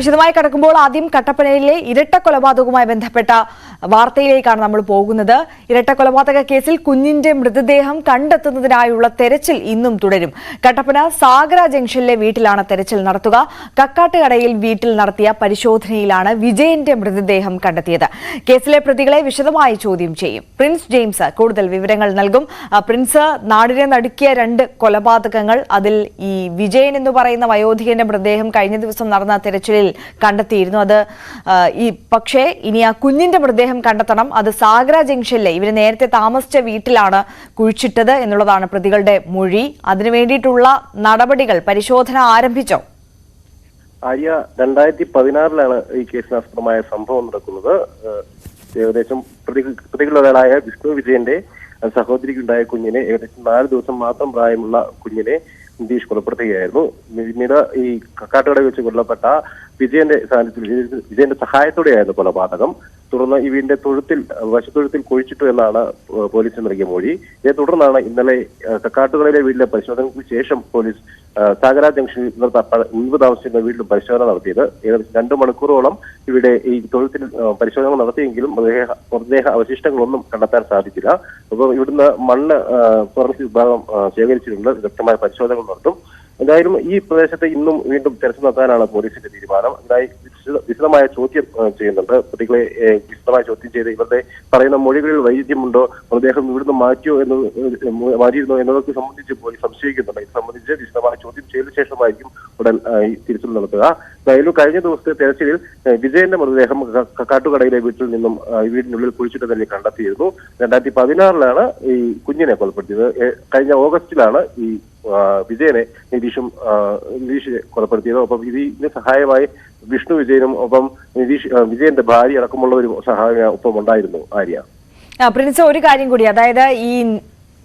വിശദമായി കടക്കുമ്പോൾ ആദ്യം കട്ടപ്പനയിലെ ഇരട്ട കൊലപാതകവുമായി ബന്ധപ്പെട്ട വാർത്തയിലേക്കാണ് നമ്മൾ പോകുന്നത്. ഇരട്ട കൊലപാതക കേസിൽ കുഞ്ഞിന്റെ മൃതദേഹം കണ്ടെത്തുന്നതിനായുള്ള തെരച്ചിൽ ഇന്നും തുടരും. കട്ടപ്പന സാഗര ജംഗ്ഷനിലെ വീട്ടിലാണ് തെരച്ചിൽ നടത്തുക. കക്കാട്ടുകടയിൽ വീട്ടിൽ നടത്തിയ പരിശോധനയിലാണ് വിജയന്റെ മൃതദേഹം കണ്ടെത്തിയത്. കേസിലെ പ്രതികളെ വിശദമായി ചോദ്യം ചെയ്യും. പ്രിൻസ് ജെയിംസ് കൂടുതൽ വിവരങ്ങൾ നൽകും. പ്രിൻസ്, നാടിനെ നടുക്കിയ രണ്ട് കൊലപാതകങ്ങൾ, അതിൽ ഈ വിജയൻ എന്ന് പറയുന്ന വയോധികന്റെ മൃതദേഹം കഴിഞ്ഞ ദിവസം നടന്ന തെരച്ചിലിൽ കണ്ടെത്തിയിരുന്നു. അത് പക്ഷേ ഇനി ആ കുഞ്ഞിന്റെ മൃതദേഹം കണ്ടെത്തണം. അത് സാഗര ജംഗ്ഷനിലെ ഇവര് നേരത്തെ താമസിച്ച വീട്ടിലാണ് കുഴിച്ചിട്ടത് എന്നുള്ളതാണ് പ്രതികളുടെ മൊഴി. അതിനു വേണ്ടിയിട്ടുള്ള നടപടികൾ, പരിശോധന ആരംഭിച്ചോ? ആര്യ, 2016 ഈ കേസിനാസ്പദമായ സംഭവം നടക്കുന്നത്. ഏകദേശം പ്രതികളൊരാളായ വിഷ്ണു വിജയന്റെ സഹോദരിക്കുണ്ടായ കുഞ്ഞിനെ, ഏകദേശം 4 ദിവസം മാത്രം പ്രായമുള്ള കുഞ്ഞിനെ നിതീഷ് കൊലപ്പെടുത്തുകയായിരുന്നു. പിന്നീട് ഈ കക്കാട്ടുകടയിൽ വെച്ച് കൊല്ലപ്പെട്ട വിജയന്റെ സഹായത്തോടെയായിരുന്നു കൊലപാതകം. തുടർന്ന് ഈ വീടിന്റെ വശത്തൊഴുത്തിൽ കുഴിച്ചിട്ടു എന്നാണ് പോലീസ് നൽകിയ മൊഴി. ഇതേ തുടർന്നാണ് ഇന്നലെ കക്കാട്ടുകടയിലെ വീട്ടിലെ പരിശോധനയ്ക്ക് ശേഷം പോലീസ് സാഗര ജംഗ്ഷനിൽ മുൻപ് താമസിച്ചിരുന്ന വീട്ടിലും പരിശോധന നടത്തിയത്. ഏകദേശം 2 മണിക്കൂറോളം ഇവിടെ ഈ തൊഴുത്തിൽ പരിശോധന നടത്തിയെങ്കിലും മൃതദേഹ അവശിഷ്ടങ്ങളൊന്നും കണ്ടെത്താൻ സാധിച്ചില്ല. അപ്പോൾ ഇവിടുന്ന് മണ്ണ് ഫോറൻസിക് വിഭാഗം ശേഖരിച്ചിട്ടുണ്ട്. വ്യക്തമായ പരിശോധനകൾ നടത്തും. എന്തായാലും ഈ പ്രദേശത്ത് ഇന്നും വീണ്ടും തെരച്ചിൽ നടത്താനാണ് പോലീസിന്റെ തീരുമാനം. അതിനായി വിശദമായ ചോദ്യം ചെയ്യുന്നുണ്ട്. പ്രതികളെ വിശദമായ ചോദ്യം ചെയ്ത് ഇവരുടെ പറയുന്ന മൊഴികളിൽ വൈരുദ്ധ്യമുണ്ടോ, മൃതദേഹം ഇവിടുന്ന് മാറ്റിയിരുന്നോ എന്നതൊക്കെ സംബന്ധിച്ച് പോലീസ് സംശയിക്കുന്നുണ്ട്. ഇത് സംബന്ധിച്ച് വിശദമായ ചോദ്യം ചെയ്ത ശേഷമായിരിക്കും ഉടൻ തിരച്ചിൽ നടത്തുക. എന്തായാലും കഴിഞ്ഞ ദിവസത്തെ തെരച്ചിലിൽ വിജയന്റെ മൃതദേഹം കക്കാട്ടുകടയിലെ വീട്ടിൽ നിന്നും വീടിനുള്ളിൽ കുഴിച്ചിട്ട് തന്നെ കണ്ടെത്തിയിരുന്നു. 2016 ഈ കുഞ്ഞിനെ കൊലപ്പെടുത്തിയത്. കഴിഞ്ഞ ഓഗസ്റ്റിലാണ് ഈ വിജയനെ നിതീഷ് കൊലപ്പെടുത്തിയത്. ഒപ്പം ഇതിന് സഹായമായി വിഷ്ണു വിജയനും ഒപ്പം വിജയന്റെ ഭാര്യ അടക്കമുള്ളവരും സഹായ ഒപ്പം ഉണ്ടായിരുന്നു. ആര്യ, പ്രിൻസ്, ഒരു കാര്യം കൂടി, അതായത്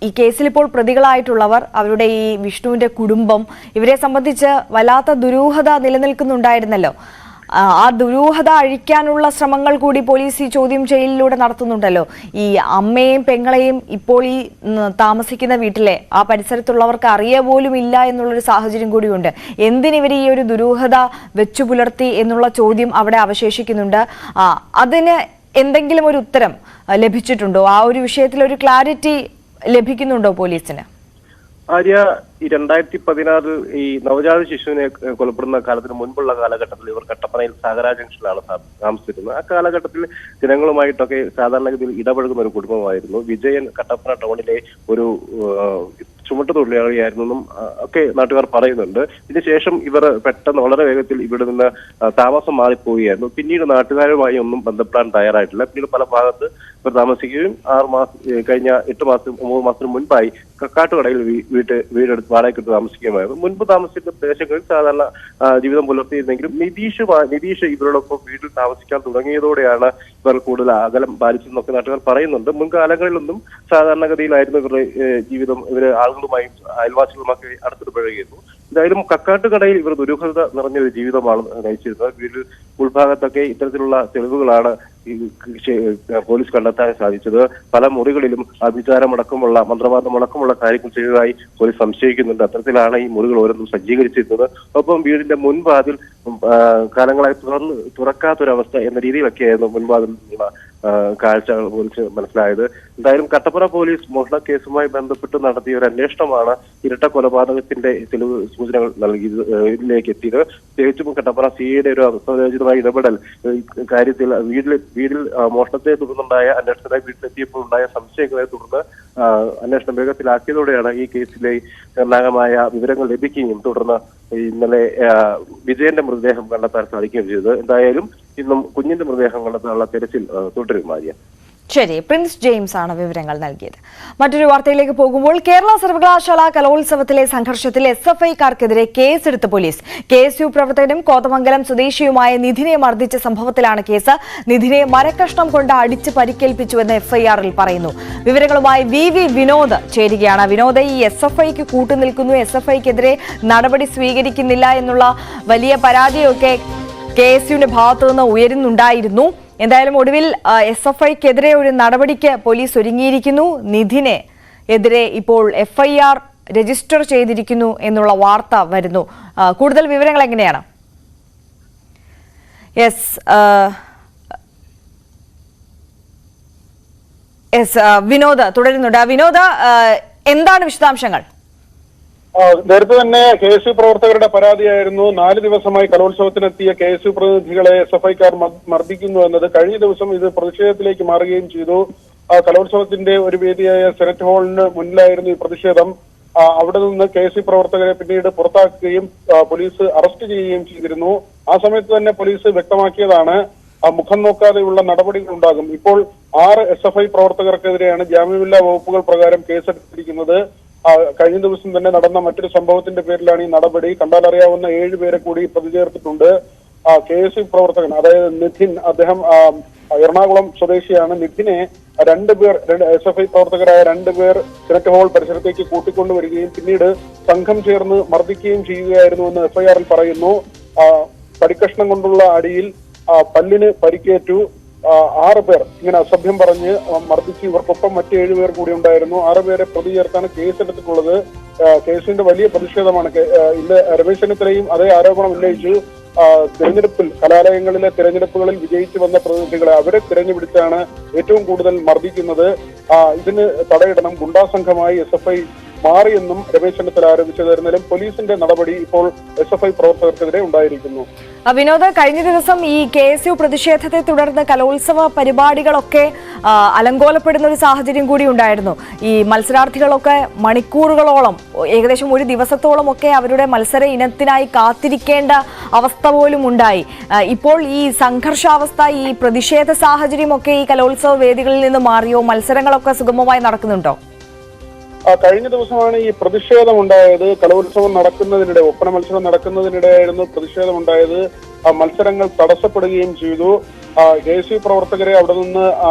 ഈ കേസിൽ ഇപ്പോൾ പ്രതികളായിട്ടുള്ളവർ, അവരുടെ ഈ വിഷ്ണുവിന്റെ കുടുംബം, ഇവരെ സംബന്ധിച്ച് വല്ലാത്ത ദുരൂഹത നിലനിൽക്കുന്നുണ്ടായിരുന്നല്ലോ. ആ ദുരൂഹത അഴിക്കാനുള്ള ശ്രമങ്ങൾ കൂടി പോലീസ് ഈ ചോദ്യം ചെയ്യലിലൂടെ നടത്തുന്നുണ്ടല്ലോ. ഈ അമ്മയും പെങ്ങളെയും ഇപ്പോൾ ഈ താമസിക്കുന്ന വീട്ടിലെ ആ പരിസരത്തുള്ളവർക്ക് അറിയ പോലും ഇല്ല എന്നുള്ളൊരു സാഹചര്യം കൂടിയുണ്ട്. എന്തിനിവർ ഈ ഒരു ദുരൂഹത വെച്ചു പുലർത്തി എന്നുള്ള ചോദ്യം അവിടെ അവശേഷിക്കുന്നുണ്ട്. അതിന് എന്തെങ്കിലും ഒരു ഉത്തരം ലഭിച്ചിട്ടുണ്ടോ? ആ ഒരു വിഷയത്തിൽ ഒരു ക്ലാരിറ്റി ലഭിക്കുന്നുണ്ടോ പോലീസിന്? ആര്യ, ഈ 2016 ഈ നവജാത ശിശുവിനെ കൊലപ്പെടുന്ന കാലത്തിന് മുൻപുള്ള കാലഘട്ടത്തിൽ ഇവർ കട്ടപ്പനയിൽ സാഗര ജംഗ്ഷനിലാണ് താമസിച്ചിരുന്നത്. ആ കാലഘട്ടത്തിൽ ജനങ്ങളുമായിട്ടൊക്കെ സാധാരണഗതിയിൽ ഇടപഴകുന്ന ഒരു കുടുംബമായിരുന്നു. വിജയൻ കട്ടപ്പന ടൗണിലെ ഒരു ചുമട്ടുതൊഴിലാളിയായിരുന്നെന്നും ഒക്കെ നാട്ടുകാർ പറയുന്നുണ്ട്. ഇതിനുശേഷം ഇവർ പെട്ടെന്ന് വളരെ വേഗത്തിൽ ഇവിടെ നിന്ന് താമസം മാറിപ്പോവുകയായിരുന്നു. പിന്നീട് നാട്ടുകാരുമായി ഒന്നും ബന്ധപ്പെടാൻ തയ്യാറായിട്ടില്ല. പിന്നീട് പല ഭാഗത്ത് ഇവർ താമസിക്കുകയും 9 മാസത്തിന് മുൻപായി കക്കാട്ടുകടയിൽ വീടെടുത്ത് വാടകയ്ക്കെടുത്ത് താമസിക്കുകയുമായിരുന്നു. മുൻപ് താമസിക്കുന്ന പ്രദേശങ്ങളിൽ സാധാരണ ജീവിതം പുലർത്തിയിരുന്നെങ്കിലും നിതീഷ് ഇവരോടൊപ്പം വീട്ടിൽ താമസിക്കാൻ തുടങ്ങിയതോടെയാണ് ഇവർ കൂടുതൽ അകലം പാലിച്ചതെന്നൊക്കെ നാട്ടുകാർ പറയുന്നുണ്ട്. മുൻകാലങ്ങളിലൊന്നും സാധാരണഗതിയിലായിരുന്നു ഇവരുടെ ജീവിതം. ഇവര് ആളുകളുമായും അയൽവാസികളുമൊക്കെ അടുത്തിടപഴകിയിരുന്നു. എന്തായാലും കക്കാട്ടുകടയിൽ ഇവർ ദുരൂഹത നിറഞ്ഞൊരു ജീവിതമാണ് നയിച്ചിരുന്നത്. വീട്ടിൽ ഉൾഭാഗത്തൊക്കെ ഇത്തരത്തിലുള്ള തെളിവുകളാണ് പോലീസ് കണ്ടെത്താൻ സാധിച്ചത്. പല മുറികളിലും അഭിചാരമടക്കമുള്ള മന്ത്രവാദമടക്കമുള്ള കാര്യങ്ങൾ ചെയ്തതായി പോലീസ് സംശയിക്കുന്നുണ്ട്. അത്തരത്തിലാണ് ഈ മുറികൾ ഓരോന്നും സജ്ജീകരിച്ചിരുന്നത്. ഒപ്പം വീടിന്റെ മുൻവാതിൽ കാലങ്ങളായി തുറക്കാത്തൊരവസ്ഥ എന്ന രീതിയിലൊക്കെയായിരുന്നു മുൻവാതിലുള്ള കാഴ്ചകൾ പോലീസ് മനസ്സിലായത്. എന്തായാലും കട്ടപ്പന പോലീസ് മോഷണ കേസുമായി ബന്ധപ്പെട്ട് നടത്തിയ ഒരു അന്വേഷണമാണ് ഇരട്ട കൊലപാതകത്തിന്റെ തെളിവ് സൂചനകൾ ഇതിലേക്ക് എത്തിയത്. പ്രത്യേകിച്ചും കട്ടപ്പന സിഐയുടെ ഒരു അവസരോചിതമായ ഇടപെടൽ കാര്യത്തിൽ വീടിൽ മോഷണത്തെ തുടർന്നുണ്ടായ അന്വേഷണത്തിനായി വീട്ടിലെത്തിയപ്പോൾ ഉണ്ടായ സംശയങ്ങളെ തുടർന്ന് അന്വേഷണം വേഗത്തിലാക്കിയതോടെയാണ് ഈ കേസിലെ നിർണായകമായ വിവരങ്ങൾ ലഭിക്കുകയും തുടർന്ന് ഇന്നലെ വിജയന്റെ മൃതദേഹം കണ്ടെത്താൻ സാധിക്കുകയും ചെയ്തത്. എന്തായാലും ഇന്നും കുഞ്ഞിന്റെ മൃതദേഹം കണ്ടെത്താനുള്ള തെരച്ചിൽ തുടരും. ആര്യ, ശരി, പ്രിൻസ് ജെയിംസ് ആണ് വിവരങ്ങൾ നൽകിയത്. മറ്റൊരു വാർത്തയിലേക്ക് പോകുമ്പോൾ കേരള സർവകലാശാല കലോത്സവത്തിലെ സംഘർഷത്തിൽ SFIക്കാർക്കെതിരെ കേസെടുത്ത പോലീസ്. KSU പ്രവർത്തകനും കോതമംഗലം സ്വദേശിയുമായ നിധിനെ മർദ്ദിച്ച സംഭവത്തിലാണ് കേസ്. നിധിനെ മരക്കഷ്ണം കൊണ്ട് അടിച്ച് പരിക്കേൽപ്പിച്ചുവെന്ന് FIRൽ പറയുന്നു. വിവരങ്ങളുമായി VV വിനോദ് ചേരുകയാണ്. വിനോദ്, ഈ SFIക്ക് കൂട്ടുനിൽക്കുന്നു, SFIക്കെതിരെ നടപടി സ്വീകരിക്കുന്നില്ല എന്നുള്ള വലിയ പരാതിയൊക്കെ KSUവിന്റെ ഭാഗത്തുനിന്ന് ഉയരുന്നുണ്ടായിരുന്നു. എന്തായാലും ഒടുവിൽ SFIക്കെതിരെ ഒരു നടപടിക്ക് പോലീസ് ഒരുങ്ങിയിരിക്കുന്നു. നിധിനെ എതിരെ ഇപ്പോൾ FIR രജിസ്റ്റർ ചെയ്തിരിക്കുന്നു എന്നുള്ള വാർത്ത വരുന്നു. കൂടുതൽ വിവരങ്ങൾ എങ്ങനെയാണ്? വിനോദ് തുടരുന്നുണ്ട്. വിനോദ്, എന്താണ് വിശദാംശങ്ങൾ? നേരത്തെ തന്നെ KSU പ്രവർത്തകരുടെ പരാതിയായിരുന്നു 4 ദിവസമായി കലോത്സവത്തിനെത്തിയ KSU പ്രതിനിധികളെ SFIക്കാർ മർദ്ദിക്കുന്നു എന്നത്. കഴിഞ്ഞ ദിവസം ഇത് പ്രതിഷേധത്തിലേക്ക് മാറുകയും ചെയ്തു. കലോത്സവത്തിന്റെ ഒരു വേദിയായ സെനറ്റ് ഹാളിന് മുന്നിലായിരുന്നു ഈ പ്രതിഷേധം. അവിടെ നിന്ന് KSU പ്രവർത്തകരെ പിന്നീട് പുറത്താക്കുകയും പോലീസ് അറസ്റ്റ് ചെയ്യുകയും ചെയ്തിരുന്നു. ആ സമയത്ത് തന്നെ പോലീസ് വ്യക്തമാക്കിയതാണ് മുഖം നോക്കാതെയുള്ള നടപടികൾ ഉണ്ടാകും. ഇപ്പോൾ 6 SFI പ്രവർത്തകർക്കെതിരെയാണ് ജാമ്യമില്ലാ വകുപ്പുകൾ പ്രകാരം കേസെടുത്തിരിക്കുന്നത്. കഴിഞ്ഞ ദിവസം തന്നെ നടന്ന മറ്റൊരു സംഭവത്തിന്റെ പേരിലാണ് ഈ നടപടി. കണ്ടാലറിയാവുന്ന 7 പേരെ കൂടി പ്രതി ചേർത്തിട്ടുണ്ട്. KSU പ്രവർത്തകൻ, അതായത് നിധിൻ, അദ്ദേഹം എറണാകുളം സ്വദേശിയാണ്. നിധിനെ 2 പേർ SFI പ്രവർത്തകരായ 2 പേർ സെനറ്റ് ഹാൾ പരിസരത്തേക്ക് കൂട്ടിക്കൊണ്ടുവരികയും പിന്നീട് സംഘം ചേർന്ന് മർദ്ദിക്കുകയും ചെയ്യുകയായിരുന്നുവെന്ന് FIR-ൽ പറയുന്നു. തടിക്കഷ്ണം കൊണ്ടുള്ള അടിയിൽ പല്ലിന് പരിക്കേറ്റു. 6 പേർ ഇങ്ങനെ അസഭ്യം പറഞ്ഞ് മർദ്ദിച്ച് ഇവർക്കൊപ്പം മറ്റ് 7 പേർ കൂടി ഉണ്ടായിരുന്നു. 6 പേരെ പ്രതി ചേർത്താണ് കേസെടുത്തിട്ടുള്ളത്. കേസിന്റെ വലിയ പ്രതിഷേധമാണ്. ഇന്ന് രമേശ് ചെന്നിത്തലയും അതേ ആരോപണം ഉന്നയിച്ചു. തിരഞ്ഞെടുപ്പിൽ, കലാലയങ്ങളിലെ തിരഞ്ഞെടുപ്പുകളിൽ വിജയിച്ചു വന്ന പ്രതിനിധികളെ അവരെ തിരഞ്ഞുപിടിച്ചാണ് ഏറ്റവും കൂടുതൽ മർദ്ദിക്കുന്നത്. ഇതിന് തടയിടണം, ഗുണ്ടാ സംഘമായി SFI മാറിയെന്നും രമേശ് ചെന്നിത്തല ആരോപിച്ചതായിരുന്നാലും പോലീസിന്റെ നടപടി ഇപ്പോൾ SFI പ്രവർത്തകർക്കെതിരെ ഉണ്ടായിരിക്കുന്നു. വിനോദ്, കഴിഞ്ഞ ദിവസം ഈ KSU പ്രതിഷേധത്തെ തുടർന്ന് കലോത്സവ പരിപാടികളൊക്കെ അലങ്കോലപ്പെടുന്ന ഒരു സാഹചര്യം കൂടി ഉണ്ടായിരുന്നു. ഈ മത്സരാർത്ഥികളൊക്കെ മണിക്കൂറുകളോളം, ഏകദേശം ഒരു ദിവസത്തോളം ഒക്കെ അവരുടെ മത്സര ഇനത്തിനായി കാത്തിരിക്കേണ്ട അവസ്ഥ പോലും ഉണ്ടായി. ഇപ്പോൾ ഈ സംഘർഷാവസ്ഥ, ഈ പ്രതിഷേധ സാഹചര്യമൊക്കെ ഈ കലോത്സവ വേദികളിൽ നിന്ന് മാറിയോ? മത്സരങ്ങളൊക്കെ സുഗമമായി നടക്കുന്നുണ്ടോ? കഴിഞ്ഞ ദിവസമാണ് ഈ പ്രതിഷേധം ഉണ്ടായത്. കലോത്സവം നടക്കുന്നതിനിടെ, ഒപ്പന മത്സരം നടക്കുന്നതിനിടെയായിരുന്നു പ്രതിഷേധം ഉണ്ടായത്. മത്സരങ്ങൾ തടസ്സപ്പെടുകയും ചെയ്തു. KSU പ്രവർത്തകരെ അവിടെ നിന്ന്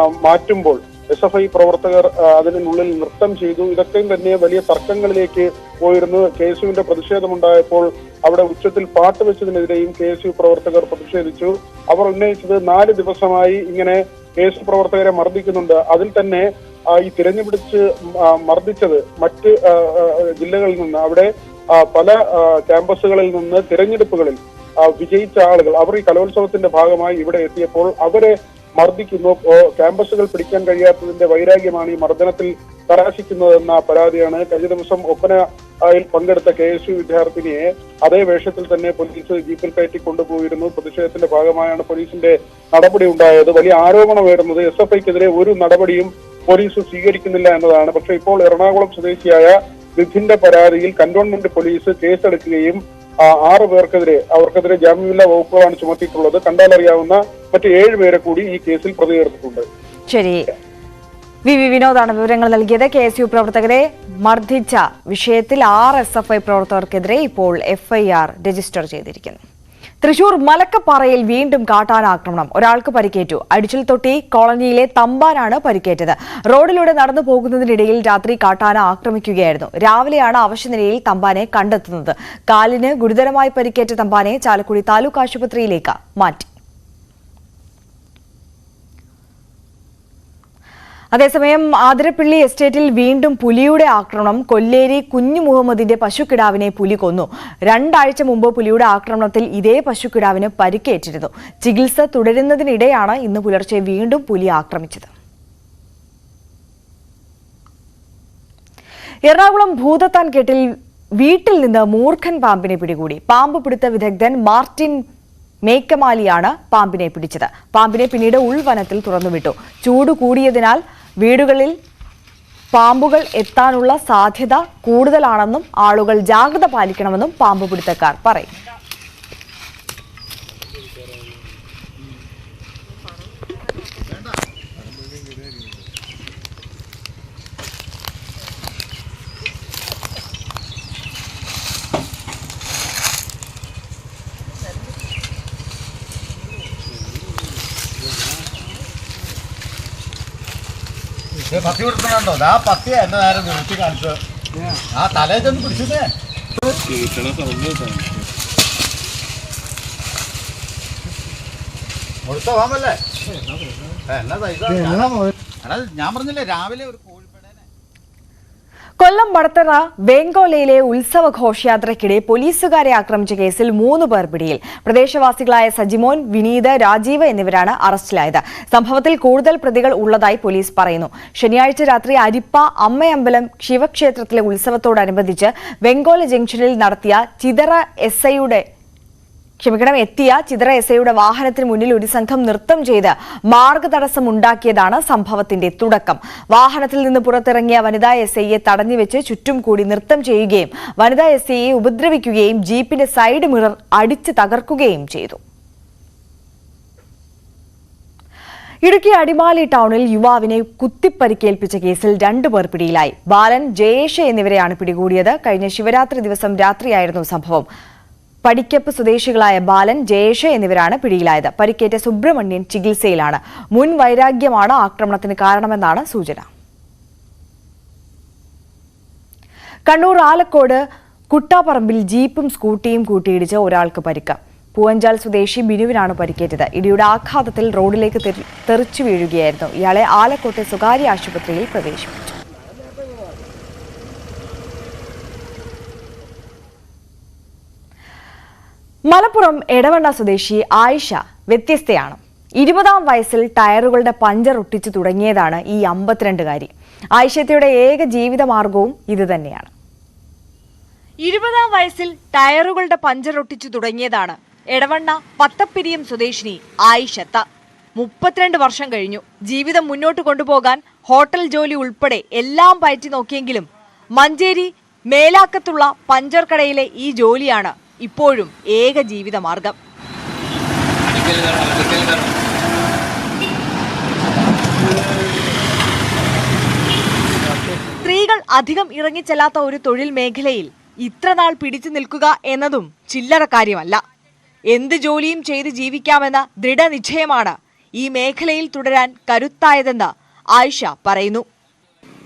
മാറ്റുമ്പോൾ SFI പ്രവർത്തകർ അതിനുള്ളിൽ നൃത്തം ചെയ്തു. ഇതൊക്കെ തന്നെ വലിയ തർക്കങ്ങളിലേക്ക് പോയിരുന്നു. KSUവിന്റെ പ്രതിഷേധമുണ്ടായപ്പോൾ അവിടെ ഉച്ചത്തിൽ പാട്ട് വെച്ചതിനെതിരെയും KSU പ്രവർത്തകർ പ്രതിഷേധിച്ചു. അവർ ഉന്നയിച്ചത് 4 ദിവസമായി ഇങ്ങനെ KSU പ്രവർത്തകരെ മർദ്ദിക്കുന്നുണ്ട്. അതിൽ തന്നെ ഈ തിരഞ്ഞുപിടിച്ച് മർദ്ദിച്ചത് മറ്റ് ജില്ലകളിൽ നിന്ന്, അവിടെ പല ക്യാമ്പസുകളിൽ നിന്ന് തിരഞ്ഞെടുപ്പുകളിൽ വിജയിച്ച ആളുകൾ, അവർ ഈ കലോത്സവത്തിന്റെ ഭാഗമായി ഇവിടെ എത്തിയപ്പോൾ അവരെ മർദ്ദിക്കുന്നു. ക്യാമ്പസുകൾ പിടിക്കാൻ കഴിയാത്തതിന്റെ വൈരാഗ്യമാണ് ഈ മർദ്ദനത്തിൽ കലാശിക്കുന്നതെന്ന പരാതിയാണ്. കഴിഞ്ഞ ദിവസം ഒപ്പനയിൽ പങ്കെടുത്ത KSU വിദ്യാർത്ഥിനിയെ അതേ വേഷത്തിൽ തന്നെ പോലീസ് ജീപ്പിൽ കയറ്റി കൊണ്ടുപോയിരുന്നു. പ്രതിഷേധത്തിന്റെ ഭാഗമായാണ് പോലീസിന്റെ നടപടി ഉണ്ടായത്. വലിയ ആരോപണമായിരുന്നത് SFIക്കെതിരെ ഒരു നടപടിയും പോലീസ് സ്വീകരിക്കുന്നില്ല എന്നതാണ്. പക്ഷെ ഇപ്പോൾ എറണാകുളം സ്വദേശിയായ നിധിന്റെ പരാതിയിൽ കന്റോൺമെന്റ് പോലീസ് കേസെടുക്കുകയും 6 പേർക്കെതിരെ, അവർക്കെതിരെ ജാമ്യമില്ലാ വകുപ്പുകളാണ് ചുമത്തിയിട്ടുള്ളത്. കണ്ടാലറിയാവുന്ന മറ്റ് 7 പേരെ കൂടി ഈ കേസിൽ പ്രതി ചേർത്തിട്ടുണ്ട്. ശരി, വിനോദാണ് വിവരങ്ങൾ നൽകിയത്. KSU പ്രവർത്തകരെ മർദ്ദിച്ച വിഷയത്തിൽ 6 SFI പ്രവർത്തകർക്കെതിരെ ഇപ്പോൾ FIR രജിസ്റ്റർ ചെയ്തിരിക്കുന്നു. തൃശൂർ മലക്കപ്പാറയിൽ വീണ്ടും കാട്ടാനാക്രമണം. ഒരാൾക്ക് പരിക്കേറ്റു. അടിച്ചിൽ തൊട്ടി കോളനിയിലെ തമ്പാനാണ് പരിക്കേറ്റത്. റോഡിലൂടെ നടന്നു പോകുന്നതിനിടയിൽ രാത്രി കാട്ടാന ആക്രമിക്കുകയായിരുന്നു. രാവിലെയാണ് അവശനിലയിൽ തമ്പാനെ കണ്ടെത്തുന്നത്. കാലിന് ഗുരുതരമായി പരിക്കേറ്റ തമ്പാനെ ചാലക്കുടി താലൂക്ക് ആശുപത്രിയിലേക്ക് മാറ്റി. അതേസമയം ആതിരപ്പള്ളി എസ്റ്റേറ്റിൽ വീണ്ടും പുലിയുടെ ആക്രമണം. കൊല്ലേരി കുഞ്ഞു മുഹമ്മദിന്റെ പശുക്കിടാവിനെ പുലി കൊന്നു. 2 ആഴ്ച മുമ്പ് പുലിയുടെ ആക്രമണത്തിൽ ഇതേ പശുക്കിടാവിന് പരിക്കേറ്റിരുന്നു. ചികിത്സ തുടരുന്നതിനിടെയാണ് ഇന്ന് പുലർച്ചെ വീണ്ടും പുലി ആക്രമിച്ചത്. എറണാകുളം ഭൂതത്താൻകെട്ടിൽ വീട്ടിൽ നിന്ന് മൂർഖൻ പാമ്പിനെ പിടികൂടി. പാമ്പ് പിടുത്ത വിദഗ്ധൻ മാർട്ടിൻ മേക്കമാലിയാണ് പാമ്പിനെ പിടിച്ചത്. പാമ്പിനെ പിന്നീട് ഉൾവനത്തിൽ തുറന്നുവിട്ടു. ചൂട് കൂടിയതിനാൽ വീടുകളിൽ പാമ്പുകൾ എത്താനുള്ള സാധ്യത കൂടുതലാണെന്നും ആളുകൾ ജാഗ്രത പാലിക്കണമെന്നും പാമ്പ് പിടുത്തക്കാർ പറയും. പത്തി കൊടുക്കണോ? ആ പത്തിയ എന്റെ നേരം നിർത്തി കാണിച്ചു. ആ തലേ ചെന്ന് പിടിച്ചതേ കൊടുത്ത പോകാമല്ലേ? എന്നാ ഞാൻ പറഞ്ഞില്ലേ രാവിലെ ഒരു കോഴിപ്പേടേനെ. കൊല്ലം വടത്തറ വേങ്കോലയിലെ ഉത്സവ ഘോഷയാത്രയ്ക്കിടെ പോലീസുകാരെ ആക്രമിച്ച കേസിൽ 3 പേർ പിടിയിൽ. പ്രദേശവാസികളായ സജിമോൻ, വിനീത്, രാജീവ് എന്നിവരാണ് അറസ്റ്റിലായത്. സംഭവത്തിൽ കൂടുതൽ പ്രതികൾ ഉള്ളതായി പോലീസ് പറയുന്നു. ശനിയാഴ്ച രാത്രി അരിപ്പ അമ്മയമ്പലം ശിവക്ഷേത്രത്തിലെ ഉത്സവത്തോടനുബന്ധിച്ച് വെങ്കോല ജംഗ്ഷനിൽ എത്തിയ ചിതറ എസ്ഐയുടെ വാഹനത്തിന് മുന്നിൽ ഒരു സംഘം നൃത്തം ചെയ്ത് മാർഗതടസ്സമുണ്ടാക്കിയതാണ് സംഭവത്തിന്റെ തുടക്കം. വാഹനത്തിൽ നിന്ന് പുറത്തിറങ്ങിയ വനിതാ എസ്ഐയെ തടഞ്ഞുവെച്ച് ചുറ്റും കൂടി നൃത്തം ചെയ്യുകയും വനിതാ എസ്ഐയെ ഉപദ്രവിക്കുകയും ജീപ്പിന്റെ സൈഡ് മിറർ അടിച്ച് തകർക്കുകയും ചെയ്തു. ഇടുക്കി അടിമാലി ടൗണിൽ യുവാവിനെ കുത്തിപ്പരിക്കേൽപ്പിച്ച കേസിൽ 2 പേർ പിടിയിലായി. ബാലൻ, ജയേഷ് എന്നിവരെയാണ് പിടികൂടിയത്. കഴിഞ്ഞ ശിവരാത്രി ദിവസം രാത്രിയായിരുന്നു സംഭവം. പടിക്കപ്പ് സ്വദേശികളായ ബാലൻ, ജയേഷ് എന്നിവരാണ് പിടിയിലായത്. പരിക്കേറ്റ സുബ്രഹ്മണ്യൻ ചികിത്സയിലാണ്. മുൻ വൈരാഗ്യമാണ് ആക്രമണത്തിന് കാരണമെന്നാണ് സൂചന. കണ്ണൂർ ആലക്കോട് കുട്ടാപ്പറമ്പിൽ ജീപ്പും സ്കൂട്ടിയും കൂട്ടിയിടിച്ച് ഒരാൾക്ക് പരിക്ക്. പൂവഞ്ചാൽ സ്വദേശി ബിനുവിനാണ് പരിക്കേറ്റത്. ഇടിയുടെ ആഘാതത്തിൽ റോഡിലേക്ക് തെറിച്ചു വീഴുകയായിരുന്നു. ഇയാളെ ആലക്കോട്ടെ സ്വകാര്യ ആശുപത്രിയിൽ പ്രവേശിപ്പിച്ചു. മലപ്പുറം എടവണ്ണ സ്വദേശി ആയിഷ വ്യത്യസ്തയാണ്. 20-ാം വയസ്സിൽ ടയറുകളുടെ പഞ്ചർ ഒട്ടിച്ചു തുടങ്ങിയതാണ് ഈ 52-കാരി. ആയിഷയുടെ ഏക ജീവിതമാർഗവും ഇതുതന്നെയാണ്. 20-ാം വയസ്സിൽ ടയറുകളുടെ പഞ്ചർ ഒട്ടിച്ചു തുടങ്ങിയതാണ് എടവണ്ണ പത്തപ്പിരിയം സ്വദേശിനി ആയിഷത്ത. 32 വർഷം കഴിഞ്ഞു. ജീവിതം മുന്നോട്ട് കൊണ്ടുപോകാൻ ഹോട്ടൽ ജോലി ഉൾപ്പെടെ എല്ലാം പയറ്റി നോക്കിയെങ്കിലും മഞ്ചേരി മേലാക്കത്തുള്ള പഞ്ചർ കടയിലെ ഈ ജോലിയാണ് ഇപ്പോഴും ഏക ജീവിതമാർഗം. സ്ത്രീകൾ അധികം ഇറങ്ങിച്ചെല്ലാത്ത ഒരു തൊഴിൽ മേഖലയിൽ ഇത്രനാൾ പിടിച്ചു നിൽക്കുക എന്നതും ചില്ലറ കാര്യമല്ല. എന്ത് ജോലിയും ചെയ്ത് ജീവിക്കാമെന്ന ദൃഢനിശ്ചയമാണ് ഈ മേഖലയിൽ തുടരാൻ കരുത്തായതെന്ന് ആയിഷ പറയുന്നു.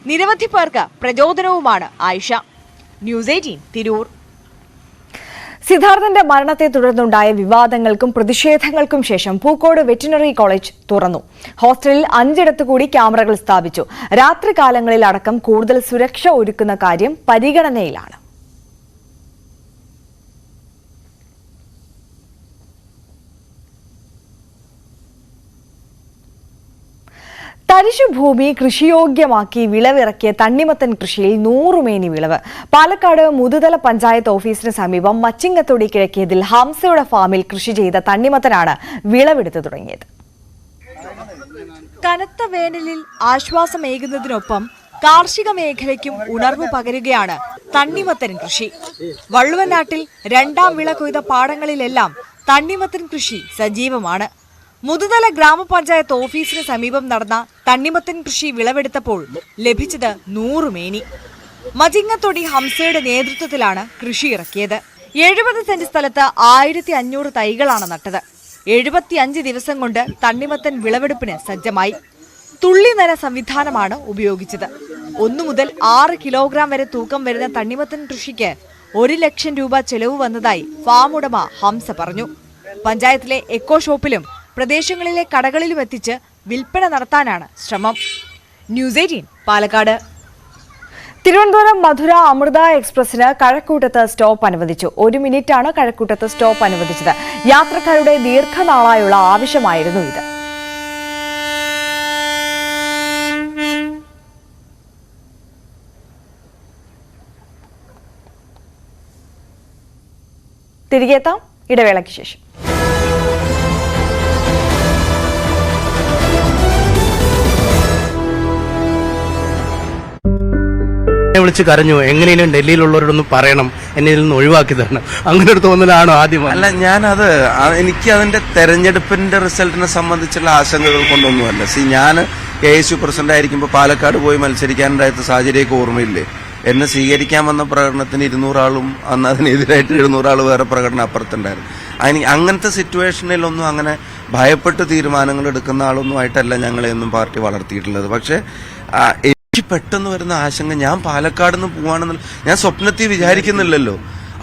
നിരവധി പേർക്ക് പ്രചോദനവുമാണ് ആയിഷ. ന്യൂസ് 18 തിരൂർ. സിദ്ധാർത്ഥന്റെ മരണത്തെ തുടർന്നുണ്ടായ വിവാദങ്ങൾക്കും പ്രതിഷേധങ്ങൾക്കും ശേഷം പൂക്കോട് വെറ്റിനറി കോളേജ് തുറന്നു. ഹോസ്റ്റലിൽ 5 കൂടി ക്യാമറകൾ സ്ഥാപിച്ചു. രാത്രികാലങ്ങളിൽ അടക്കം കൂടുതൽ സുരക്ഷ ഒരുക്കുന്ന കാര്യം പരിഗണനയിലാണ്. തരിശുഭൂമി കൃഷിയോഗ്യമാക്കി വിളവിറക്കിയ തണ്ണിമത്തൻ കൃഷിയിൽ 100 മേനി വിളവ്. പാലക്കാട് മുതുതല പഞ്ചായത്ത് ഓഫീസിന് സമീപം മച്ചിങ്ങത്തൊടി കിഴക്കേതിൽ ഹംസയുടെ ഫാമിൽ കൃഷി ചെയ്ത തണ്ണിമത്തനാണ് വിളവെടുത്തു തുടങ്ങിയത്. കനത്ത വേനലിൽ ആശ്വാസമേകുന്നതിനൊപ്പം കാർഷിക മേഖലയ്ക്കും ഉണർവ് പകരുകയാണ് തണ്ണിമത്തൻ കൃഷി. വള്ളുവനാട്ടിൽ 2ാം വിള കൊയ്ത പാടങ്ങളിലെല്ലാം തണ്ണിമത്തൻ കൃഷി സജീവമാണ്. മുതുതല ഗ്രാമപഞ്ചായത്ത് ഓഫീസിന് സമീപം നടന്ന തണ്ണിമത്തൻ കൃഷി വിളവെടുത്തപ്പോൾ ലഭിച്ചത് 100 മേനി. മജിങ്ങത്തൊടി ഹംസയുടെ നേതൃത്വത്തിലാണ് കൃഷി ഇറക്കിയത്. 70 സെന്റ് സ്ഥലത്ത് 1500 തൈകളാണ് നട്ടത്. 75 ദിവസം കൊണ്ട് തണ്ണിമത്തൻ വിളവെടുപ്പിന് സജ്ജമായി. തുള്ളിനന സംവിധാനമാണ് ഉപയോഗിച്ചത്. 1 മുതൽ 6 കിലോഗ്രാം വരെ തൂക്കം വരുന്ന തണ്ണിമത്തൻ കൃഷിക്ക് 1 ലക്ഷം രൂപ ചെലവ് വന്നതായി ഫാം ഉടമ ഹംസ പറഞ്ഞു. പഞ്ചായത്തിലെ എക്കോ ഷോപ്പിലും പ്രദേശങ്ങളിലെ കടകളിലും എത്തിച്ച് വിൽപ്പന നടത്താനാണ് ശ്രമം. ന്യൂസ് 18 പാലക്കാട്. തിരുവനന്തപുരം മധുര അമൃത എക്സ്പ്രസിന് കഴക്കൂട്ടത്ത് സ്റ്റോപ്പ് അനുവദിച്ചു. 1 മിനിറ്റാണ് കഴക്കൂട്ടത്ത് സ്റ്റോപ്പ് അനുവദിച്ചത്. യാത്രക്കാരുടെ ദീർഘനാളായുള്ള ആവശ്യമായിരുന്നു ഇത്. തിരികെ എത്താം ഇടവേളയ്ക്ക് ശേഷം. വിളിച്ച് കരഞ്ഞു, എങ്ങനെയും ഡൽഹിയിലുള്ളവരോടൊന്നും പറയണം, എന്നെ ഇതിൽ നിന്ന് ഒഴിവാക്കി തരണം, അങ്ങനെ ഒരു തോന്നലാണോ ആദ്യം? അല്ല, ഞാനത് എനിക്ക് അതിന്റെ തെരഞ്ഞെടുപ്പിന്റെ റിസൾട്ടിനെ സംബന്ധിച്ചുള്ള ആശങ്കകൾ കൊണ്ടൊന്നുമല്ല. ഞാൻ KSU പ്രസിഡന്റ് ആയിരിക്കുമ്പോൾ പാലക്കാട് പോയി മത്സരിക്കാനുണ്ടായ സാഹചര്യമൊക്കെ ഓർമ്മയില്ലേ? എന്നെ സ്വീകരിക്കാൻ വന്ന പ്രകടനത്തിന് 200 ആളും അന്ന് അതിനെതിരായിട്ട് 700 ആൾ വേറെ പ്രകടനം അപ്പുറത്തുണ്ടായിരുന്നു. അങ്ങനത്തെ സിറ്റുവേഷനിലൊന്നും അങ്ങനെ ഭയപ്പെട്ട് തീരുമാനങ്ങൾ എടുക്കുന്ന ആളൊന്നും ആയിട്ടല്ല ഞങ്ങളെയൊന്നും പാർട്ടി വളർത്തിയിട്ടുള്ളത്. പക്ഷെ എനിക്ക് പെട്ടെന്ന് വരുന്ന ആശങ്ക, ഞാൻ പാലക്കാട് നിന്ന് പോവാണെന്നുള്ള ഞാൻ സ്വപ്നത്തിൽ വിചാരിക്കുന്നില്ലല്ലോ.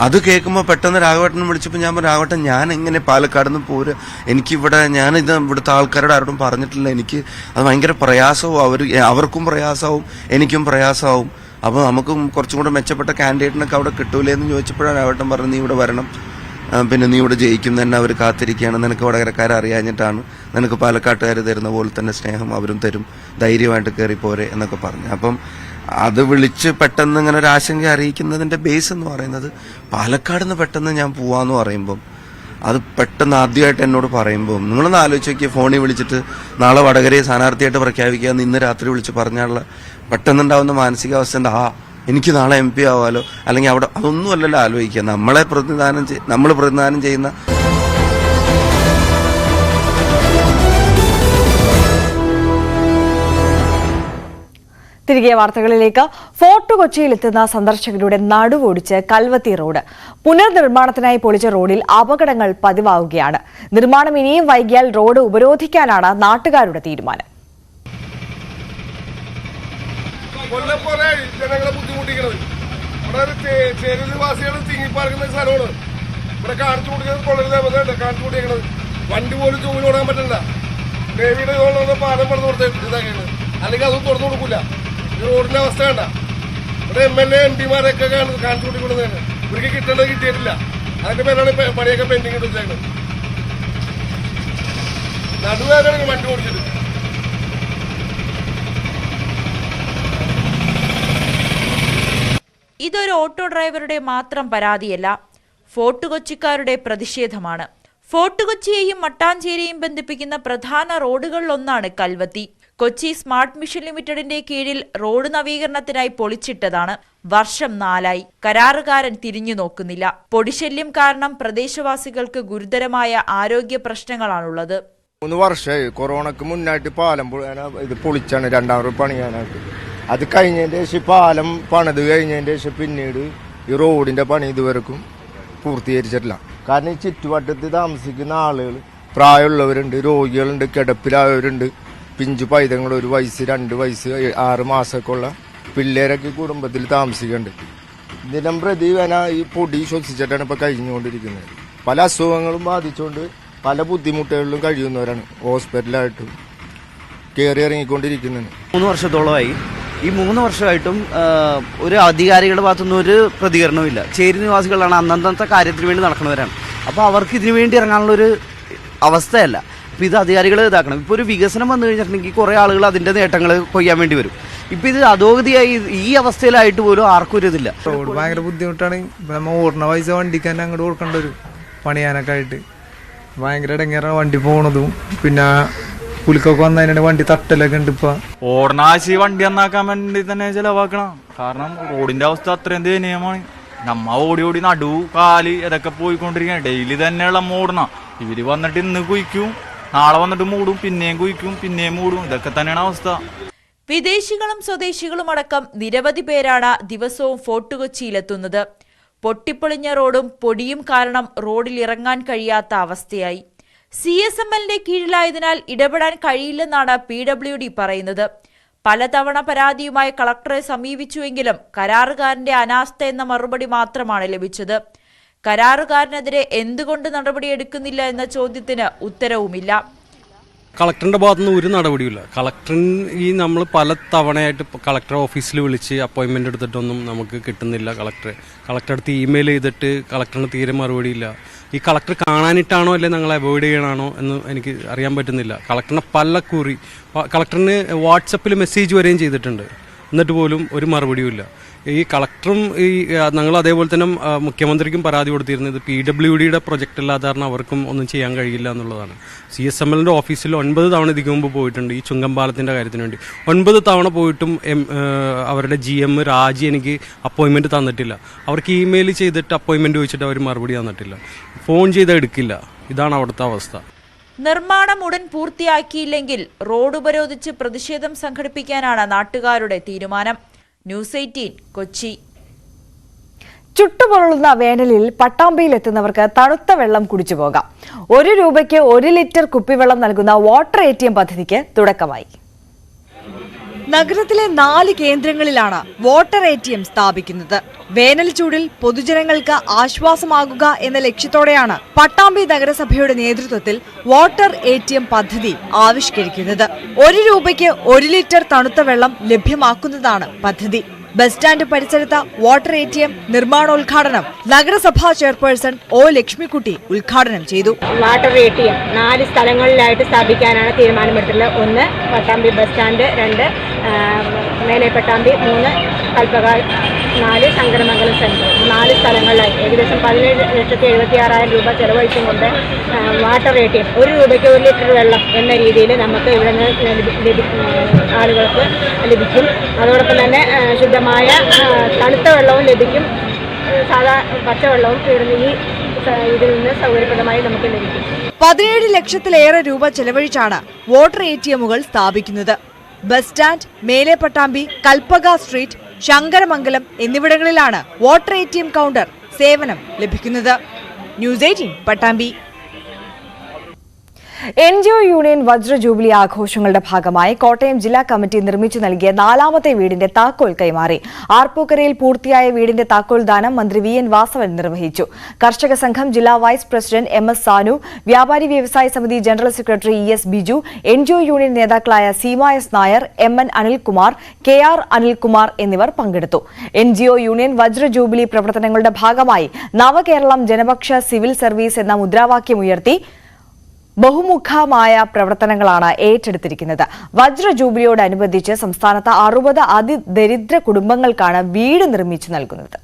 അത് കേൾക്കുമ്പോൾ പെട്ടെന്ന് രാഘവട്ടനെ വിളിച്ചപ്പോൾ ഞാൻ പറഞ്ഞു, രാഘവട്ടൻ ഞാൻ എങ്ങനെ പാലക്കാട് നിന്ന് പോരുക, എനിക്കിവിടെ ഞാനിത് ഇവിടുത്തെ ആൾക്കാരോട് ആരോടും പറഞ്ഞിട്ടില്ല, എനിക്ക് അത് ഭയങ്കര പ്രയാസവും, അവർക്കും പ്രയാസവും എനിക്കും പ്രയാസവും. അപ്പോൾ നമുക്ക് കുറച്ചും കൂടെ മെച്ചപ്പെട്ട കാൻഡിഡേറ്റിനൊക്കെ അവിടെ കിട്ടൂലേ എന്ന് ചോദിച്ചപ്പോഴാണ് രാവേട്ടൻ പറഞ്ഞു നീ ഇവിടെ വരണം, പിന്നെ നീ ഇവിടെ ജയിക്കും തന്നെ അവർ കാത്തിരിക്കുകയാണ്, നിനക്ക് വടകരക്കാരെ അറിയാഞ്ഞിട്ടാണ്, നിനക്ക് പാലക്കാട്ടുകാർ തരുന്ന പോലെ തന്നെ സ്നേഹം അവരും തരും, ധൈര്യമായിട്ട് കയറിപ്പോരെ എന്നൊക്കെ പറഞ്ഞു. അപ്പം അത് വിളിച്ച് പെട്ടെന്ന് ഇങ്ങനെ ഒരു ആശങ്ക അറിയിക്കുന്നതിൻ്റെ ബേസ് എന്ന് പറയുന്നത് പാലക്കാട് നിന്ന് പെട്ടെന്ന് ഞാൻ പോവാന്ന് പറയുമ്പം അത് പെട്ടെന്ന് ആദ്യമായിട്ട് എന്നോട് പറയുമ്പോൾ നിങ്ങളൊന്ന് ആലോചിച്ച് നോക്കിയ ഫോണിൽ വിളിച്ചിട്ട് നാളെ വടകരയെ സ്ഥാനാർത്ഥിയായിട്ട് പ്രഖ്യാപിക്കുക എന്ന് ഇന്ന് രാത്രി വിളിച്ച് പറഞ്ഞാലുള്ള പെട്ടെന്നുണ്ടാവുന്ന മാനസികാവസ്ഥ എന്താ, എനിക്ക് നാളെ MP ആവാലോ, അല്ലെങ്കിൽ അവിടെ അതൊന്നും അല്ലല്ലോ ആലോചിക്കുക. നമ്മൾ പ്രതിനിധാനം ചെയ്യുന്ന തിരികെ വാർത്തകളിലേക്ക്. ഫോർട്ട് കൊച്ചിയിലെത്തുന്ന സന്ദർശകരുടെ നടുവൊടിച്ച് കൽവത്തി റോഡ് പുനർനിർമ്മാണത്തിനായി പൊളിച്ച റോഡിൽ അപകടങ്ങൾ പതിവാകുകയാണ്. നിർമ്മാണം ഇനിയും വൈകിയാൽ റോഡ് ഉപരോധിക്കാനാണ് നാട്ടുകാരുടെ തീരുമാനം. ജനങ്ങളെ ബുദ്ധിമുട്ടിക്കുന്നത് ചേരവാസികൾ തിങ്ങിപ്പാർക്കുന്ന സ്ഥലമാണ്. ഇവിടെ കാണിച്ചു കൊടുക്കുന്നത് കാണിച്ചു കൊടുക്കുന്നത് വണ്ടി പോലും ചൂവിലോടാൻ പറ്റില്ല. ദേവിയുടെ പാലം പണിത് കൊടുത്തേക്കുന്നത്, അല്ലെങ്കിൽ അതും തുറന്നു കൊടുക്കില്ല. ഈ റോഡിന്റെ അവസ്ഥ വേണ്ട. ഇവിടെ MLA MP മാരൊക്കെ കാണിച്ചു കൊടുക്കുന്നത് ഇവർക്ക് കിട്ടേണ്ടത് കിട്ടിയിട്ടില്ല. അതിന്റെ പേരാണ് പണിയൊക്കെ പെൻഡിങ് ഇട്ട് വെച്ചേക്കുന്നത്. നടുവേദന വണ്ടി ഓടിച്ചിട്ട് ഇതൊരു ഓട്ടോ ഡ്രൈവറുടെ മാത്രം പരാതിയല്ല, ഫോർട്ട് കൊച്ചിക്കാരുടെ പ്രതിഷേധമാണ്. ഫോർട്ട് കൊച്ചിയെയും മട്ടാഞ്ചേരിയെയും ബന്ധിപ്പിക്കുന്ന പ്രധാന റോഡുകളിലൊന്നാണ് കൽവത്തി. കൊച്ചി സ്മാർട്ട് മിഷൻ ലിമിറ്റഡിന്റെ കീഴിൽ റോഡ് നവീകരണത്തിനായി പൊളിച്ചിട്ടതാണ്. വർഷം 4ആയി. കരാറുകാരൻ തിരിഞ്ഞു നോക്കുന്നില്ല. പൊടിശല്യം കാരണം പ്രദേശവാസികൾക്ക് ഗുരുതരമായ ആരോഗ്യ പ്രശ്നങ്ങളാണുള്ളത്. 3 വർഷമായി. കൊറോണക്ക് മുന്നായിട്ട് പാലം ഇത് പൊളിച്ചാണ് 2ാം പണിയാനായിട്ട്. അത് കഴിഞ്ഞതിന്റെ ശേഷം പാലം പണിത് കഴിഞ്ഞതിന്റെ ശേഷം പിന്നീട് ഈ റോഡിന്റെ പണി ഇതുവരെക്കും പൂർത്തീകരിച്ചിട്ടില്ല. കാരണം ഈ ചുറ്റുവട്ടത്ത് താമസിക്കുന്ന ആളുകൾ പ്രായമുള്ളവരുണ്ട്, രോഗികളുണ്ട്, കിടപ്പിലായവരുണ്ട്, പിഞ്ചു പൈതങ്ങൾ 1 വയസ്സ് 2 വയസ്സ് 6 മാസമൊക്കെ ഉള്ള പിള്ളേരൊക്കെ കുടുംബത്തിൽ താമസിക്കുന്നുണ്ട്. ദിനം പ്രതി ഈ പൊടി ശ്വസിച്ചിട്ടാണ് ഇപ്പൊ കഴിഞ്ഞുകൊണ്ടിരിക്കുന്നത്. പല അസുഖങ്ങളും ബാധിച്ചുകൊണ്ട് പല ബുദ്ധിമുട്ടുകളിലും കഴിയുന്നവരാണ്. ഹോസ്പിറ്റലായിട്ടും കയറി ഇറങ്ങിക്കൊണ്ടിരിക്കുന്നുണ്ട്. 3 വർഷത്തോളമായി. ഈ 3 വർഷമായിട്ടും ഒരു അധികാരികളുടെ ഭാഗത്തുനിന്നും ഒരു പ്രതികരണവുമില്ല. ചേരി നിവാസികളാണ്, അന്നന്നത്തെ കാര്യത്തിന് വേണ്ടി നടക്കുന്നവരാണ്. അപ്പോൾ അവർക്ക് ഇതിനു വേണ്ടി ഇറങ്ങാനുള്ളൊരു അവസ്ഥയല്ല. അപ്പോൾ ഇത് അധികാരികൾ ഇതാക്കണം. ഇപ്പോൾ ഒരു വികസനം വന്നു കഴിഞ്ഞിട്ടുണ്ടെങ്കിൽ കുറേ ആളുകൾ അതിൻ്റെ നേട്ടങ്ങൾ കൊയ്യാൻ വേണ്ടി വരും. ഇപ്പോൾ ഇത് അധോഗതിയായി ഈ അവസ്ഥയിലായിട്ട് പോലും ആർക്കും ഒരു ഇതില്ല. റോഡ് ഭയങ്കര ബുദ്ധിമുട്ടാണ്. നമ്മൾ ഓടുന്ന പൈസ വണ്ടിക്ക് തന്നെ അങ്ങോട്ട് കൊടുക്കേണ്ട വരും. പണിയാനൊക്കെ ആയിട്ട് ഭയങ്കര ഇടങ്ങേറാണ് വണ്ടി പോണതും. പിന്നെ പുലിക്കൊക്കെ വന്നതിനാണ് വണ്ടി തട്ടലൊക്കെ ഉണ്ട്. ഇപ്പൊ ഓടണ ആശി വണ്ടി നന്നാക്കാൻ വേണ്ടി തന്നെ ചെലവാക്കണം. കാരണം റോഡിന്റെ അവസ്ഥ അത്രയും ദയനീയമാണ്. നമ്മ ഓടി ഓടി നടു കാല് ഇതൊക്കെ പോയിക്കൊണ്ടിരിക്കുകയാണ്. ഡെയിലി തന്നെയുള്ള ഓടണ. ഇവര് വന്നിട്ട് ഇന്ന് കുയിക്കും, നാളെ വന്നിട്ട് മൂടും, പിന്നെയും കുയിക്കും, പിന്നെയും മൂടും. ഇതൊക്കെ തന്നെയാണ് അവസ്ഥ. വിദേശികളും സ്വദേശികളും അടക്കം നിരവധി പേരാണ് ദിവസവും ഫോർട്ട് കൊച്ചിയിലെത്തുന്നത്. പൊട്ടിപ്പൊളിഞ്ഞ റോഡും പൊടിയും കാരണം റോഡിൽ ഇറങ്ങാൻ കഴിയാത്ത അവസ്ഥയായി. CSML-ന്റെ കീഴിലായതിനാൽ ഇടപെടാൻ കഴിയില്ലെന്നാണ് PWD പറയുന്നത്. പലതവണ പരാതിയുമായി കളക്ടറെ സമീപിച്ചുവെങ്കിലും കരാറുകാരന്റെ അനാസ്ഥ എന്ന മറുപടി മാത്രമാണ് ലഭിച്ചത്. കരാറുകാരനെതിരെ എന്തുകൊണ്ട് നടപടിയെടുക്കുന്നില്ല എന്ന ചോദ്യത്തിന് ഉത്തരവുമില്ല. കളക്ടറിന്റെ ഭാഗത്തുനിന്ന് ഒരു നടപടിയില്ല. കളക്ടറിന് നമ്മൾ പല തവണയായിട്ട് കളക്ടർ ഓഫീസിൽ വിളിച്ച് അപ്പോയിൻമെന്റ് എടുത്തിട്ടൊന്നും നമുക്ക് കിട്ടുന്നില്ല. കളക്ടർ അടുത്ത് ഇമെയിൽ ചെയ്തിട്ട് കളക്ടറിന് തീരെ മറുപടിയില്ല. ഈ കളക്ടർ കാണാനിട്ടാണോ അല്ലെ ഞങ്ങളെ അവോയ്ഡ് ചെയ്യണാണോ എന്ന് എനിക്ക് അറിയാൻ പറ്റുന്നില്ല. കളക്ടറിനെ കളക്ടറിന് വാട്സപ്പിൽ മെസ്സേജ് വരെയും ചെയ്തിട്ടുണ്ട്, എന്നിട്ട് പോലും ഒരു മറുപടിയുമില്ല. ഈ കളക്ടറും ഞങ്ങൾ അതേപോലെ തന്നെ മുഖ്യമന്ത്രിക്കും പരാതി കൊടുത്തിരുന്നത് PWD-യുടെ പ്രൊജക്റ്റ് അല്ലാതെ കാരണം അവർക്കും ഒന്നും ചെയ്യാൻ കഴിയില്ല എന്നുള്ളതാണ്. CSML-ന്റെ ഓഫീസിൽ 9 തവണ ഇതിക്ക് മുമ്പ് പോയിട്ടുണ്ട് ഈ ചുങ്കമ്പാലത്തിൻ്റെ കാര്യത്തിന് വേണ്ടി. 9 തവണ പോയിട്ടും അവരുടെ GM രാജി എനിക്ക് അപ്പോയിൻമെൻറ്റ് തന്നിട്ടില്ല. അവർക്ക് ഇമെയിൽ ചെയ്തിട്ട് അപ്പോയിൻമെൻറ്റ് ചോദിച്ചിട്ട് അവർ മറുപടി തന്നിട്ടില്ല. ഫോൺ ചെയ്താൽ എടുക്കില്ല. ഇതാണ് അവിടുത്തെ അവസ്ഥ. നിർമ്മാണം ഉടൻ പൂർത്തിയാക്കിയില്ലെങ്കിൽ റോഡ് ഉപരോധിച്ച് പ്രതിഷേധം സംഘടിപ്പിക്കാനാണ് നാട്ടുകാരുടെ തീരുമാനം. ന്യൂസ് 18 കൊച്ചി. ചുട്ടുപൊള്ളുന്ന വേനലിൽ പട്ടാമ്പിയിലെത്തുന്നവർക്ക് തണുത്ത വെള്ളം കുടിച്ചു പോകാം. 1 രൂപയ്ക്ക് 1 ലിറ്റർ കുപ്പിവെള്ളം നൽകുന്ന വാട്ടർ ATM പദ്ധതിക്ക് തുടക്കമായി. നഗരത്തിലെ 4 കേന്ദ്രങ്ങളിലാണ് വാട്ടർ ATM സ്ഥാപിക്കുന്നത്. വേനൽ ചൂടിൽ പൊതുജനങ്ങൾക്ക് ആശ്വാസമാകുക എന്ന ലക്ഷ്യത്തോടെയാണ് പട്ടാമ്പി നഗരസഭയുടെ നേതൃത്വത്തിൽ വാട്ടർ ATM പദ്ധതി ആവിഷ്കരിക്കുന്നത്. 1 രൂപയ്ക്ക് 1 ലിറ്റർ തണുത്ത വെള്ളം ലഭ്യമാക്കുന്നതാണ് പദ്ധതി. ബസ് സ്റ്റാൻഡ് പരിസരത്ത് വാട്ടർ ATM നിർമ്മാണോദ്ഘാടനം നഗരസഭാ ചെയർപേഴ്സൺ O ലക്ഷ്മിക്കുട്ടി ഉദ്ഘാടനം ചെയ്തു. Water ATM 4 സ്ഥലങ്ങളിലായിട്ട് സ്ഥാപിക്കാനാണ് തീരുമാനമെടുത്തിട്ടുള്ളത്. 1 Pattambi bus stand, 2 മേലെ പട്ടാമ്പി, 3 കൽപ്പക, 4 ശങ്കരമംഗലം സെന്റർ. 4 സ്ഥലങ്ങളിലായി ഏകദേശം 17,76,000 രൂപ ചെലവഴിച്ചും കൊണ്ട് വാട്ടർ ATM 1 രൂപയ്ക്ക് 1 ലിറ്റർ വെള്ളം എന്ന രീതിയിൽ നമുക്ക് ഇവിടെ നിന്ന് ആളുകൾക്ക് ലഭിക്കും. അതോടൊപ്പം തന്നെ ശുദ്ധമായ തണുത്ത വെള്ളവും ലഭിക്കും. സാധാ പച്ചവെള്ളവും ഇതിൽ നിന്ന് സൗകര്യപ്രദമായി നമുക്ക് ലഭിക്കും. 17 ലക്ഷത്തിലേറെ രൂപ ചെലവഴിച്ചാണ് വാട്ടർ ATMകൾ സ്ഥാപിക്കുന്നത്. ബസ് സ്റ്റാൻഡ്, മേലെ പട്ടാമ്പി, കൽപ്പക സ്ട്രീറ്റ്, ശങ്കരമംഗലം എന്നിവിടങ്ങളിലാണ് വാട്ടർ ATM കൗണ്ടർ സേവനം ലഭിക്കുന്നത്. ന്യൂസ് 18 പട്ടാമ്പി. NGO യൂണിയൻ വജ്ര ജൂബിലി ആഘോഷങ്ങളുടെ ഭാഗമായി കോട്ടയം ജില്ലാ കമ്മിറ്റി നിർമ്മിച്ചു നൽകിയ 4ാമത്തെ വീടിന്റെ താക്കോൽ കൈമാറി. ആർപ്പൂക്കരയിൽ പൂർത്തിയായ വീടിന്റെ താക്കോൽ ദാനം മന്ത്രി VN വാസവൻ നിർവഹിച്ചു. കർഷക സംഘം ജില്ലാ വൈസ് പ്രസിഡന്റ് MS സാനു, വ്യാപാരി വ്യവസായ സമിതി general secretary ES Biju, NGO union നേതാക്കളായ Seema S Nair, MN Anilkumar, KR Anilkumar എന്നിവർ പങ്കെടുത്തു. NGO യൂണിയൻ വജ്ര ജൂബിലി പ്രവർത്തനങ്ങളുടെ ഭാഗമായി നവകേരളം ജനപക്ഷ സിവിൽ സർവീസ് എന്ന മുദ്രാവാക്യമുയർത്തി ബഹുമുഖമായ പ്രവർത്തനങ്ങളാണ് ഏറ്റെടുത്തിരിക്കുന്നത്. വജ്ര ജൂബിലിയോടനുബന്ധിച്ച് സംസ്ഥാനത്ത് 60 അതിദരിദ്ര കുടുംബങ്ങൾക്കാണ് വീട് നിർമ്മിച്ചു നൽകുന്നത്.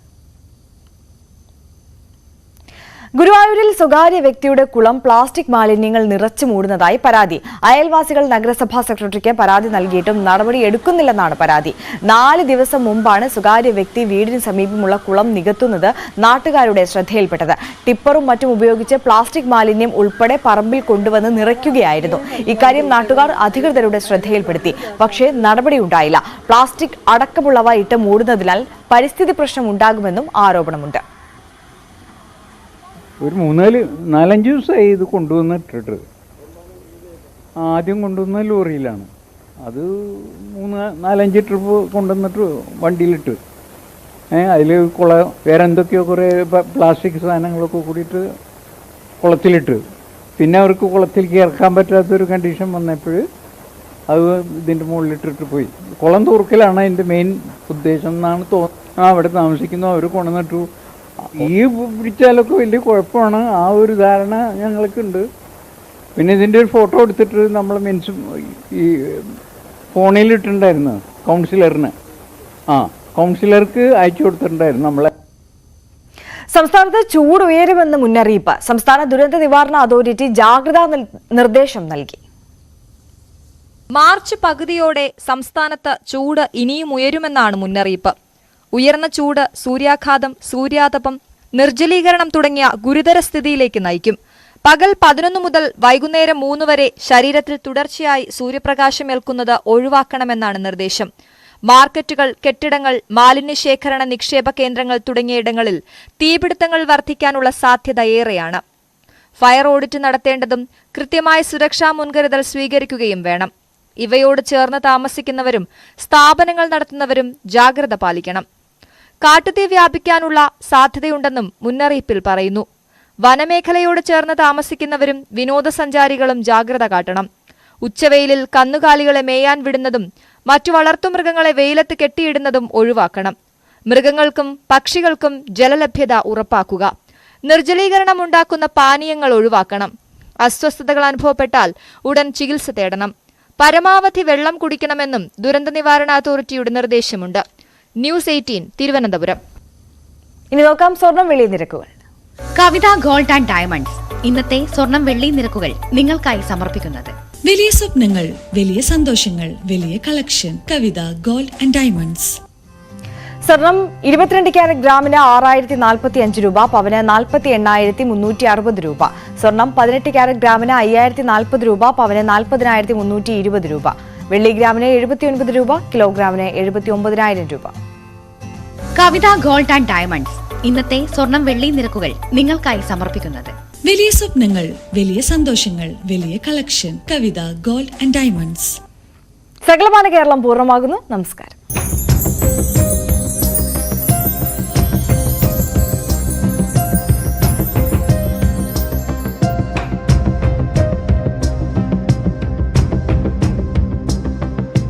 ഗുരുവായൂരിൽ സ്വകാര്യ വ്യക്തിയുടെ കുളം പ്ലാസ്റ്റിക് മാലിന്യങ്ങൾ നിറച്ചു മൂടുന്നതായി പരാതി. അയൽവാസികൾ നഗരസഭാ സെക്രട്ടറിക്ക് പരാതി നൽകിയിട്ടും നടപടി എടുക്കുന്നില്ലെന്നാണ് പരാതി. 4 ദിവസം മുമ്പാണ് സ്വകാര്യ വ്യക്തി വീടിന് സമീപമുള്ള കുളം നികത്തുന്നത് നാട്ടുകാരുടെ ശ്രദ്ധയിൽപ്പെട്ടത്. ടിപ്പറും മറ്റും ഉപയോഗിച്ച് പ്ലാസ്റ്റിക് മാലിന്യം ഉൾപ്പെടെ പറമ്പിൽ കൊണ്ടുവന്ന് നിറയ്ക്കുകയായിരുന്നു. ഇക്കാര്യം നാട്ടുകാർ അധികൃതരുടെ ശ്രദ്ധയിൽപ്പെടുത്തി. പക്ഷേ നടപടിയുണ്ടായില്ല. പ്ലാസ്റ്റിക് അടക്കമുള്ളവ ഇട്ട് മൂടുന്നതിനാൽ പരിസ്ഥിതി പ്രശ്നം ഉണ്ടാകുമെന്നും ആരോപണമുണ്ട്. ഒരു 4-5 ദിവസമായി ഇത് കൊണ്ടുവന്നിട്ടിട്ട്. ആദ്യം കൊണ്ടുവന്ന ലോറിയിലാണ്. അത് 3-4-5 ട്രിപ്പ് കൊണ്ടുവന്നിട്ട് വണ്ടിയിലിട്ട് അതിൽ വേറെ എന്തൊക്കെയോ കുറേ പ്ലാസ്റ്റിക് സാധനങ്ങളൊക്കെ കൂടിയിട്ട് കുളത്തിലിട്ട്. പിന്നെ അവർക്ക് കുളത്തിലേക്ക് ഇറക്കാൻ പറ്റാത്തൊരു കണ്ടീഷൻ വന്നപ്പോൾ അത് ഇതിൻ്റെ മുകളിലിട്ടിട്ട് പോയി. കുളം തൂർക്കലാണ് അതിൻ്റെ മെയിൻ ഉദ്ദേശം എന്നാണ് തോന്നുന്നത്. അവിടെ താമസിക്കുന്നു, അവർ കൊണ്ടുവന്നിട്ടു. ഈ പിടിച്ചാലൊക്കെ വലിയ കുഴപ്പമാണ്, ആ ഒരു ധാരണ ഞങ്ങൾക്കുണ്ട്. പിന്നെ ഇതിൻ്റെ ഒരു ഫോട്ടോ എടുത്തിട്ട് നമ്മൾ ഈ ഫോണിലിട്ടുണ്ടായിരുന്നു കൗൺസിലറിന്. കൗൺസിലർക്ക് അയച്ചു കൊടുത്തിട്ടുണ്ടായിരുന്നു നമ്മളെ. സംസ്ഥാനത്ത് ചൂട് ഉയരുമെന്ന് മുന്നറിയിപ്പ്. സംസ്ഥാന ദുരന്ത നിവാരണ അതോറിറ്റി ജാഗ്രതാ നിർദ്ദേശം നൽകി. മാർച്ച് പകുതിയോടെ സംസ്ഥാനത്ത് ചൂട് ഇനിയും ഉയരുമെന്നാണ് മുന്നറിയിപ്പ്. ഉയർന്ന ചൂട് സൂര്യാഘാതം, സൂര്യാതപം, നിർജ്ജലീകരണം തുടങ്ങിയ ഗുരുതര സ്ഥിതിയിലേക്ക് നയിക്കും. പകൽ 11 മുതൽ വൈകുന്നേരം 3 വരെ ശരീരത്തിൽ തുടർച്ചയായി സൂര്യപ്രകാശം ഏൽക്കുന്നത് ഒഴിവാക്കണമെന്നാണ് നിർദ്ദേശം. മാർക്കറ്റുകൾ, കെട്ടിടങ്ങൾ, മാലിന്യശേഖരണ നിക്ഷേപ കേന്ദ്രങ്ങൾ തുടങ്ങിയയിടങ്ങളിൽ തീപിടുത്തങ്ങൾ വർദ്ധിക്കാനുള്ള സാധ്യത ഏറെയാണ്. ഫയർ ഓഡിറ്റ് നടത്തേണ്ടതും കൃത്യമായ സുരക്ഷാ മുൻകരുതൽ സ്വീകരിക്കുകയും വേണം. ഇവയോട് ചേർന്ന് താമസിക്കുന്നവരും സ്ഥാപനങ്ങൾ നടത്തുന്നവരും ജാഗ്രത പാലിക്കണം. കാട്ടുതീ വ്യാപിക്കാനുള്ള സാധ്യതയുണ്ടെന്നും മുന്നറിയിപ്പിൽ പറയുന്നു. വനമേഖലയോട് ചേർന്ന് താമസിക്കുന്നവരും വിനോദസഞ്ചാരികളും ജാഗ്രത കാട്ടണം. ഉച്ചവെയിലിൽ കന്നുകാലികളെ മേയാൻ വിടുന്നതും മറ്റു വളർത്തുമൃഗങ്ങളെ വെയിലത്ത് കെട്ടിയിടുന്നതും ഒഴിവാക്കണം. മൃഗങ്ങൾക്കും പക്ഷികൾക്കും ജലലഭ്യത ഉറപ്പാക്കുക. നിർജ്ജലീകരണം ഉണ്ടാക്കുന്ന പാനീയങ്ങൾ ഒഴിവാക്കണം. അസ്വസ്ഥതകൾ അനുഭവപ്പെട്ടാൽ ഉടൻ ചികിത്സ തേടണം. പരമാവധി വെള്ളം കുടിക്കണമെന്നും ദുരന്ത നിവാരണ അതോറിറ്റിയുടെ നിർദ്ദേശമുണ്ട്. ന്യൂസ് 18 തിരുവനന്തപുരം. ഇനി നോക്കാം സ്വർണം വെള്ളി നിരക്കുകൾ. കവിത ഗോൾഡ് ആൻഡ് ഡയമണ്ട്സ് ഇന്നത്തെ സ്വർണം വെള്ളി നിരക്കുകൾ നിങ്ങൾക്കായി സമർപ്പിക്കുന്നത്. വലിയ സ്വപ്നങ്ങൾ, വലിയ സന്തോഷങ്ങൾ, വലിയ collection. Kavitha gold and diamonds. സ്വർണം 22 ക്യാരറ്റ് ഗ്രാമിന് 6045 രൂപ, പവന് 48,360 രൂപ. സ്വർണം 18 ക്യാരറ്റ് ഗ്രാമിന് 5040 രൂപ, പവന് 40,320 രൂപ. വെള്ളി ഗ്രാമിന് 79 രൂപ, കിലോഗ്രാമിന് 79,000 രൂപ. കവിത ഗോൾഡ് ആൻഡ് ഡയമണ്ട്സ് ഇന്നത്തെ സ്വർണം വെള്ളി നിരക്കുകൾ നിങ്ങൾക്കായി സമർപ്പിക്കുന്നത്. വലിയ സ്വപ്നങ്ങൾ, വലിയ സന്തോഷങ്ങൾ, വലിയ collection. Kavitha gold and diamonds. സകലമാന കേരളം പൂർണ്ണമാകുന്നു. നമസ്കാരം.